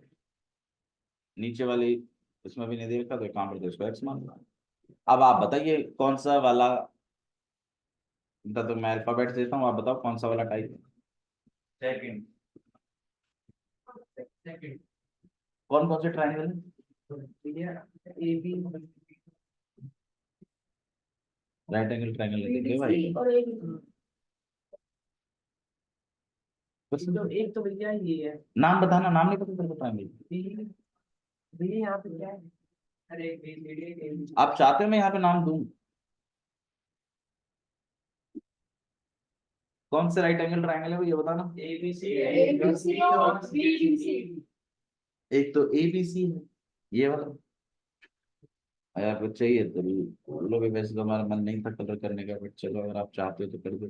नीचे वाली इसमें भी नहीं दे रखा, तो कहां पर इसको एक्स मान लो। अब आप बताइए कौन सा वाला, तो मैं अल्फाबेट देता हूँ, आप बताओ कौन सा वाला टाइप है। सेकंड कौन कौन से ट्रायंगल है? A B right angle triangle लिखेंगे भाई। और ABC बस तो एक तो भैया ये है नाम बताना, नाम नहीं पता तेरे को ट्रायंगल? बी, बी यहाँ पे क्या है? अरे बी सी डी ए आप चाहते हो मैं यहाँ पे नाम दूं? कौन से राइट एंगल ट्रायंगल है वो ये बताना। बी सी ABC और BBC एक तो ABC है ये वाला, अगर आपको चाहिए तो बोलो भी, वैसे तो हमारा मन नहीं था कलर करने का, बट चलो अगर आप चाहते हो तो कर दो।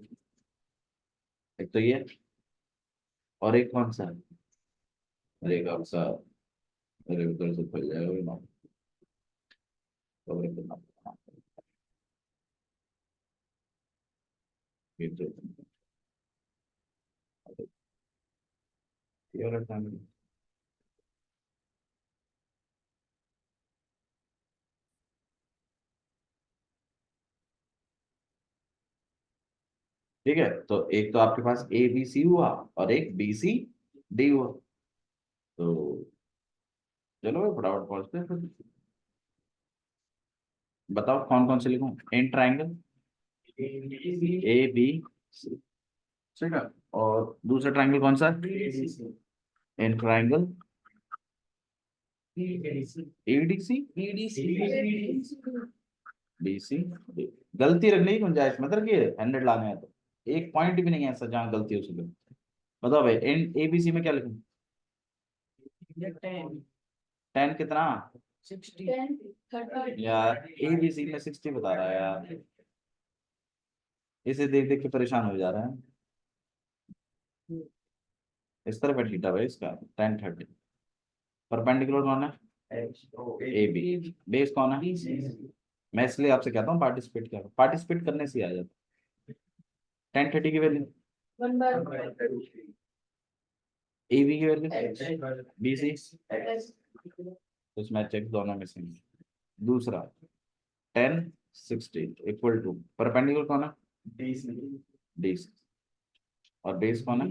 एक तो ये, और एक कौन सा है? अरे एक आपका, अरे उधर से खुल जाएगा वो नाम, कवर करना पड़ेगा। ये तो ये वाला triangle। ठीक है, तो एक तो आपके पास ABC हुआ और एक BCD हुआ। तो चलो भाई फटाफट पहुंचते हैं फिर। बताओ कौन कौन से लिखूं इन ट्रायंगल? ABC, ठीक है। और दूसरा ट्रायंगल कौन सा है इन ट्रायंगल? ADC, BC। गलती रखने की गुंजाइश मत रखिए, 100 लाने हैं तो एक पॉइंट भी नहीं है ऐसा जहाँ गलती हो सके। बताओ भाई इन ABC में क्या लिखूं? 10 कितना? 30 यार ABC में 60 बता रहा है यार, इसे देख देख के परेशान हो जा रहा है। इस तरफ है थीटा भाई इसका, 10 30। परपेंडिकुलर कौन है? AB। बेस कौन है? मैं इसलिए आपसे कहता हूँ पार्टिसिपेट क्या, पार्टिसिपेट करने से ही आ जाता। 10 30 की वैल्यू, 1/2 AB की वैल्यू, BC, X तो इसमें चेक दोनों में सेम। दूसरा 10 60 इक्वल टू परपेंडिकुलर कौन है? DC। और बेस कौन है?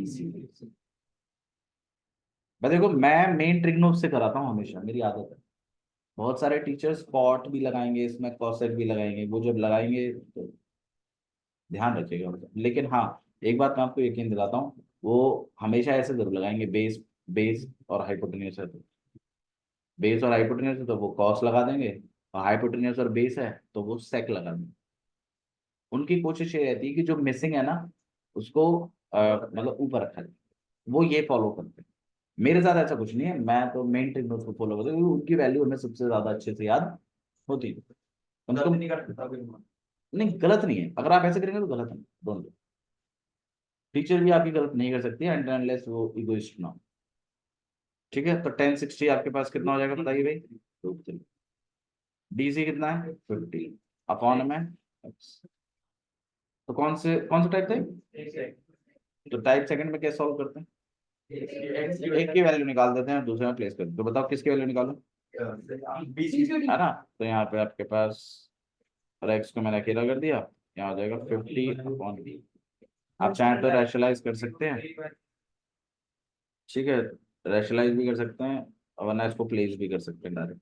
मैं देखो मैं मेन ट्रिग्नोस से कराता हूँ हमेशा, मेरी आदत है। बहुत सारे टीचर्स कॉट भी लगाएंगे इसमें, कॉसेट भी लगाएंगे, वो जब लगाएंगे तो ध्यान रखिएगा मतलब। लेकिन हाँ, एक बात मैं आपको यकीन दिलाता हूँ, वो हमेशा ऐसे जरूर लगाएंगे, बेस बेस और हाइपोटेन्यूस है तो, बेस और हाइपोटेन्यूस है तो वो कॉस लगा देंगे, और हाइपोटेन्यूस और बेस है तो वो सेक लगा देंगे। उनकी कोशिश ये रहती है कि जो मिसिंग है ना उसको मतलब ऊपर रखा जाए, वो ये फॉलो करते हैं। मेरे साथ ऐसा कुछ नहीं है, मैं तो मेन ट्रिग्नोस को फॉलो करता हूँ क्योंकि उनकी वैल्यू हमें सबसे ज्यादा अच्छे से याद होती है। कम से कम नहीं, गलत नहीं है, अगर आप ऐसे करेंगे तो गलत है, डोंट। टीचर भी आपकी गलत नहीं कर सकती है अनलेस वो इगोइस्ट ना हो। ठीक है, तो 10 60 आपके पास कितना हो जाएगा बताइए भाई? DC कितना है? 50 अपॉन में X। तो कौन सा टाइप थे? तो टाइप सेकंड में कैसे सॉल्व करते हैं? एक की वैल्यू निकाल देते हैं दूसरे में प्लेस करते हैं, तो बताओ किसकी वैल्यू निकालो, है ना? तो यहाँ पे आपके पास, और एक्स को मैंने अकेला कर दिया, यहाँ हो जाएगा 50 अपॉन। आप चाहें तो रैशनलाइज कर सकते हैं, ठीक है, रैशनलाइज भी कर सकते हैं, और वरना इसको प्लेस भी कर सकते हैं डायरेक्ट।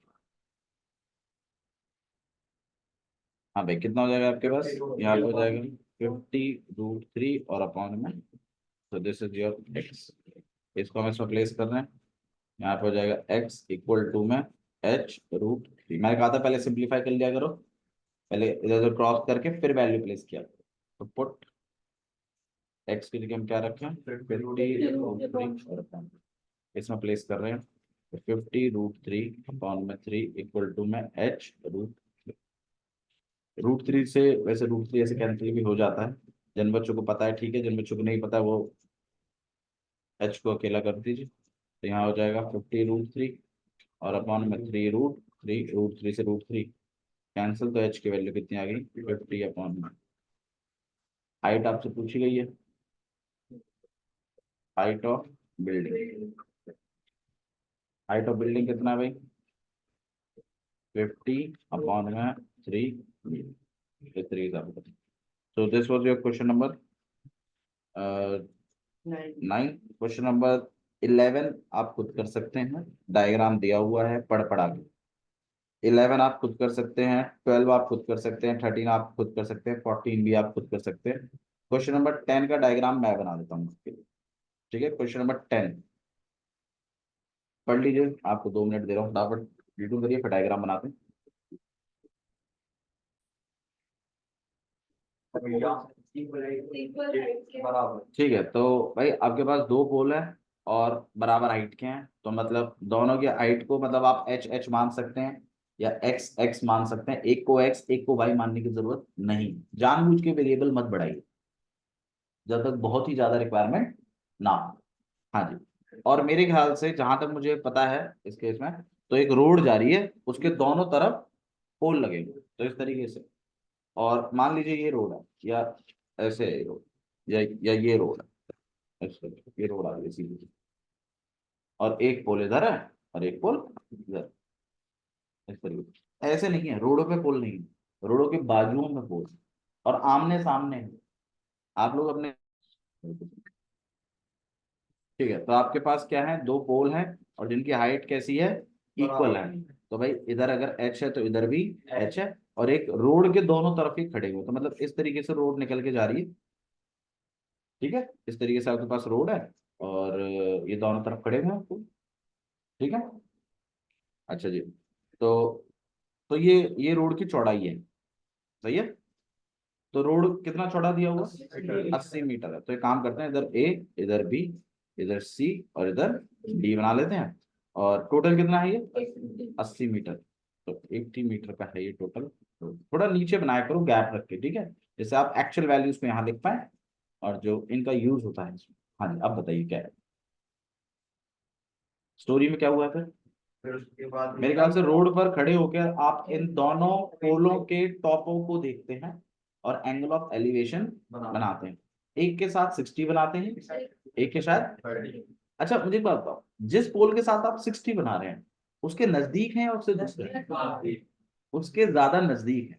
हाँ भाई कितना हो जाएगा आपके पास? यहाँ पे हो जाएगा 50√3 और अपॉन में, तो दिस इज योर एक्स। इसको हम इसमें प्लेस कर रहे हैं, यहाँ पे हो जाएगा एक्स इक्वल टू में H√3। मैंने कहा था पहले सिंप्लीफाई कर लिया करो, पहले इधर उधर क्रॉस करके फिर वैल्यू प्लेस किया करो। तो पुट एक्स की जगह हम क्या रखें? 50√3 और अपॉन, इसमें प्लेस कर रहे हैं, तो 50√3 अपॉन में 3 इक्वल टू में H√3। से वैसे √3 ऐसे कैंसिल भी हो जाता है, जिन बच्चों को पता है ठीक है, जिन बच्चों को नहीं पता है वो H को अकेला कर दीजिए। तो यहाँ हो जाएगा 50√3 और अपॉन में 3√3, √3 से √3 कैंसिल, तो H की वैल्यू कितनी आ गई? 50 अपॉन में। हाइट आपसे पूछी गई है, height of building, height of building कितना है भाई? 50 अपॉन में 3, 3 so this was your question number 9। Question number 11 आप खुद कर सकते हैं, डायग्राम दिया हुआ है, पढ़ पढ़ा के। 11 आप खुद कर सकते हैं, 12 आप खुद कर सकते हैं, 13 आप खुद कर सकते हैं, 14 भी आप खुद कर सकते हैं। क्वेश्चन नंबर 10 का डायग्राम मैं बना देता हूँ आपके लिए। ठीक है, क्वेश्चन नंबर 10 पढ़ लीजिए, आपको 2 मिनट दे रहा हूँ, फटाफट रीडिंग करिए, फिर डायग्राम बनाते हैं। Equal height के ठीक है, तो भाई आपके पास 2 पोल है और बराबर हाइट के हैं, तो मतलब दोनों की हाइट को मतलब आप एच एच मान सकते हैं या एक्स एक्स मान सकते हैं। एक को एक्स एक को वाई मानने की जरूरत नहीं, जानबूझ के वेरिएबल मत बढ़ाइए जब तक बहुत ही ज्यादा रिक्वायरमेंट ना हो। हाँ जी, और मेरे ख्याल से जहां तक मुझे पता है इस केस में, तो एक रोड जा रही है, उसके दोनों तरफ पोल लगेंगे, तो इस तरीके से। और मान लीजिए ये रोड है, या ऐसे है ये रोड, या ये रोड है, ऐसे ये रोड आ गई सीधी, और एक पोल इधर है और एक पोल इधर, इस तरीके से। ऐसे नहीं है, रोडों पे पोल नहीं है, रोडों के बाजुओं में पोल और आमने सामने है। आप लोग अपने, ठीक है, तो आपके पास क्या है, 2 पोल हैं और जिनकी हाइट कैसी है, इक्वल है। तो भाई इधर अगर एच है तो इधर भी एच है, और एक रोड के दोनों तरफ ही खड़े हुए, तो मतलब इस तरीके से रोड निकल के जा रही है। ठीक है, इस तरीके से आपके पास रोड है और ये दोनों तरफ खड़े हुए हैं आपको। ठीक है, अच्छा जी, तो ये रोड की चौड़ाई है, सही है। तो रोड कितना चौड़ा दिया हुआ, 80 मीटर है। तो एक काम करते हैं, इधर ए, इधर बी, इधर सी और इधर डी बना लेते हैं। और टोटल कितना है ये, 80 मीटर। तो 80 मीटर का है ये टोटल। तो थोड़ा नीचे बनाया करो गैप रख के, ठीक है, जैसे आप एक्चुअल वैल्यूज को यहाँ लिख पाए और जो इनका यूज होता है इसमें। हाँ जी, अब बताइए क्या है स्टोरी में क्या हुआ है फिर उसके बाद। मेरे ख्याल से रोड पर खड़े होकर आप इन दोनों पोलों के टॉपों को देखते हैं और एंगल ऑफ एलिवेशन बनाते हैं। एक के साथ 60 बनाते हैं, एक के साथ, अच्छा मुझे एक बात बताओ, जिस पोल के साथ आप 60 बना रहे हैं उसके नजदीक है या उससे दूसरे, उसके ज्यादा नजदीक है,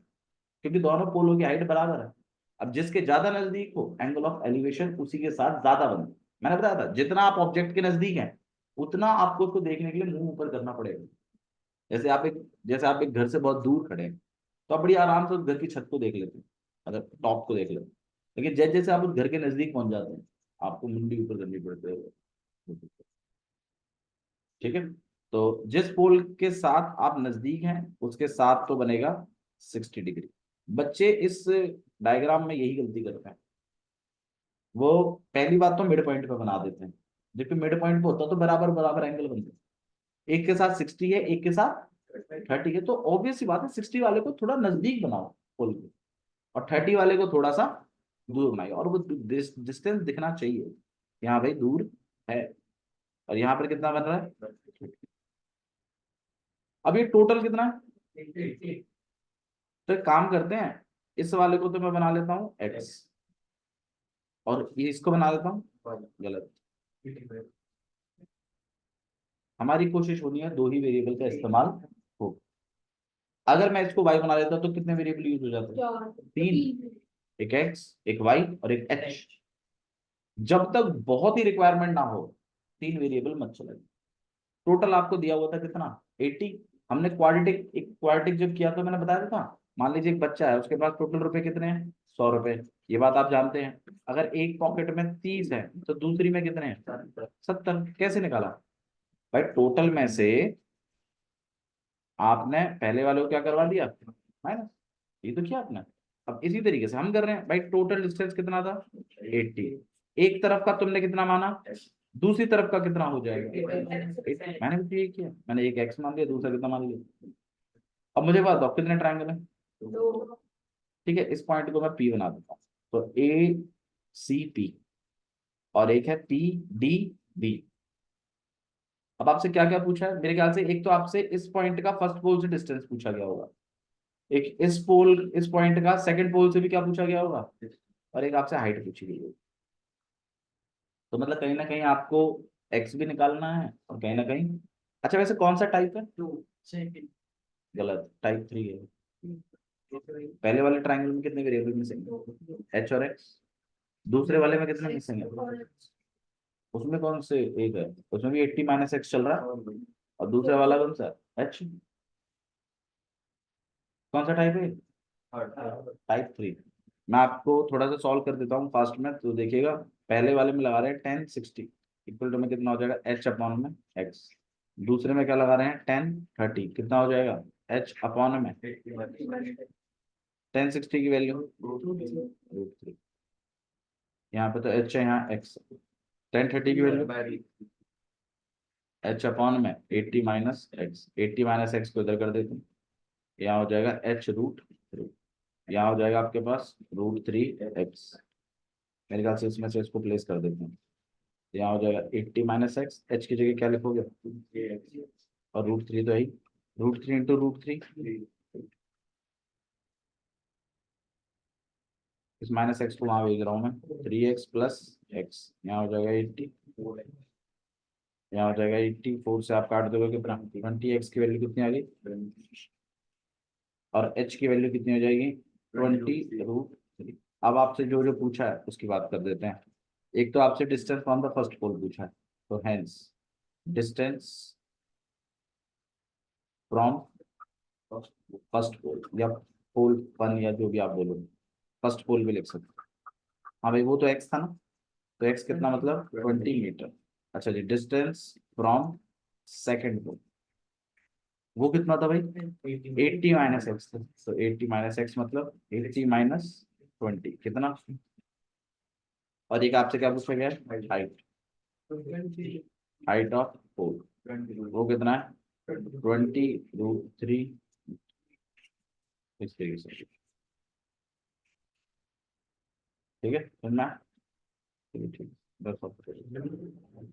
क्योंकि दोनों पोलों की हाइट बराबर है। अब जिसके ज्यादा नजदीक हो एंगल ऑफ एलिवेशन उसी के साथ ज्यादा बनता है। मैंने बताया था जितना आप ऑब्जेक्ट के नजदीक हैं उतना आपको उसको देखने के लिए मुंह ऊपर करना पड़ेगा। जैसे आप एक घर से बहुत दूर खड़े हैं तो आप बड़ी आराम से उस घर की छत को देख लेते हैं, मतलब टॉप को देख लेते हैं। लेकिन जैसे जैसे आप उस घर के नजदीक पहुंच जाते हैं आपको मुंडी ऊपर करनी पड़ती है। ठीक है, तो जिस पोल के साथ आप नजदीक हैं उसके साथ तो बनेगा 60 डिग्री। बच्चे इस डायग्राम में यही गलती करते हैं, वो पहली बात तो मिड पॉइंट पे बना देते हैं, जबकि मिड पॉइंट पे होता तो बराबर बराबर एंगल बनते। एक के साथ 60 है, एक के साथ 30 है, तो ऑब्वियस सी बात है 60 वाले को थोड़ा नजदीक बनाओ पोल के, और 30 वाले को थोड़ा सा दूर बनाइए, और वो डिस्टेंस दिखना चाहिए कि हाँ भाई दूर है। और यहाँ पर कितना बन रहा है, अब ये टोटल कितना है। तो एक काम करते हैं, इस वाले को तो मैं बना लेता हूँ एक्स, और ये इसको बना देता हूँ गलत। हमारी कोशिश होनी है 2 ही वेरिएबल का इस्तेमाल हो। अगर मैं इसको y बना लेता तो कितने वेरिएबल यूज हो जाते हैं, 3, एक x एक y और एक h। जब तक बहुत ही रिक्वायरमेंट ना हो 3 वेरिएबल मत चलाइए। टोटल आपको दिया हुआ था कितना, 80। हमने क्वाड्रेटिक जब किया तो मैंने बताया था, मान लीजिए एक बच्चा है उसके पास टोटल रुपए कितने हैं, 100 रुपए। ये बात आप जानते हैं। अगर एक पॉकेट में 30 है तो दूसरी में कितने हैं, 70। कैसे निकाला, भाई टोटल में से आपने पहले वाले को क्या करवा दिया, माइनस, ये तो किया आपने। अब इसी तरीके से हम कर रहे हैं, भाई टोटल डिस्टेंस कितना था, 80। एक तरफ का तुमने कितना माना, दूसरी तरफ का कितना हो जाएगा, 80। मैंने भी तो यही किया, मैंने एक एक्स मान लिया, दूसरा कितना मान लिया। अब मुझे बात बताओ कितने ट्रायंगल है, ठीक है, इस पॉइंट को मैं पी बना देता हूँ। तो ए सी पी और एक है पी डी बी। अब आपसे क्या क्या पूछा है, मेरे ख्याल से एक तो आपसे इस पॉइंट का फर्स्ट पोल से डिस्टेंस पूछा गया होगा, एक इस पॉइंट का सेकंड पोल से भी क्या पूछा गया होगा, और एक आपसे हाइट पूछी गई होगी। तो मतलब कहीं ना कहीं आपको एक्स भी निकालना है और कहीं ना कहीं, अच्छा वैसे कौन सा टाइप है, गलत, टाइप 3 है। पहले वाले ट्राइंगल में कितने वेरिएबल मिसिंग है, एच और एक्स। दूसरे वाले में कितने मिसिंग है, उसमें कौन से एक है, उसमें भी 80 - x चल रहा है, और दूसरे वाला कौन सा एच। कौन सा टाइप है? टाइप 3। मैं आपको थोड़ा सा सॉल्व कर देता हूँ फास्ट में, तो देखिएगा। पहले वाले में लगा रहे हैं 1060 इक्वल टू में कितना हो जाएगा, एच अपॉन में एक्स। दूसरे में क्या लगा रहे हैं, 1030 कितना हो जाएगा, एच अपॉन में 1060 की वैल्यू √3। यहाँ पे तो एच है, यहाँ एक्स। 1030 की वैल्यू एच अपॉन में 80 माइनस एक्स, 80 माइनस एक्स को इधर कर देते हैं, यहाँ हो जाएगा एच √3। यहाँ हो जाएगा आपके पास √3x। मेरे ख्याल से इसमें से इसको प्लेस कर देते हैं। यहाँ हो जाएगा 80 माइनस एक्स, एच की जगह क्या लिखोगे, और √3 तो है ही, √3 इंटू √3। इस माइनस एक्स को वहां भेज रहा हूँ मैं, 3x प्लस एक्स, यहाँ हो जाएगा 80, यहाँ हो जाएगा 80, 4 से आप काट दोगे कितना, 20x की वैल्यू कितनी आ गई, और h की वैल्यू कितनी हो जाएगी, 20√3। अब आपसे जो जो पूछा है उसकी बात कर देते हैं। एक तो आपसे distance from the first pole पूछा है, तो hence distance from first pole या पोल 1 या जो भी आप बोलो, फर्स्ट पोल भी लिख सकते हैं। हाँ भाई, वो तो x था ना, तो x कितना मतलब 20 मीटर। अच्छा जी, डिस्टेंस फ्रॉम सेकेंड पोल वो कितना था भाई, 80 माइनस एक्स था। तो 80 माइनस एक्स मतलब 80 माइनस 20 कितना। और एक आपसे क्या पूछा गया है, हाइट, हाइट ऑफ पोल वो कितना है, 20√3। इस तरीके से, ठीक है, सुनना, चलिए ठीक, बस।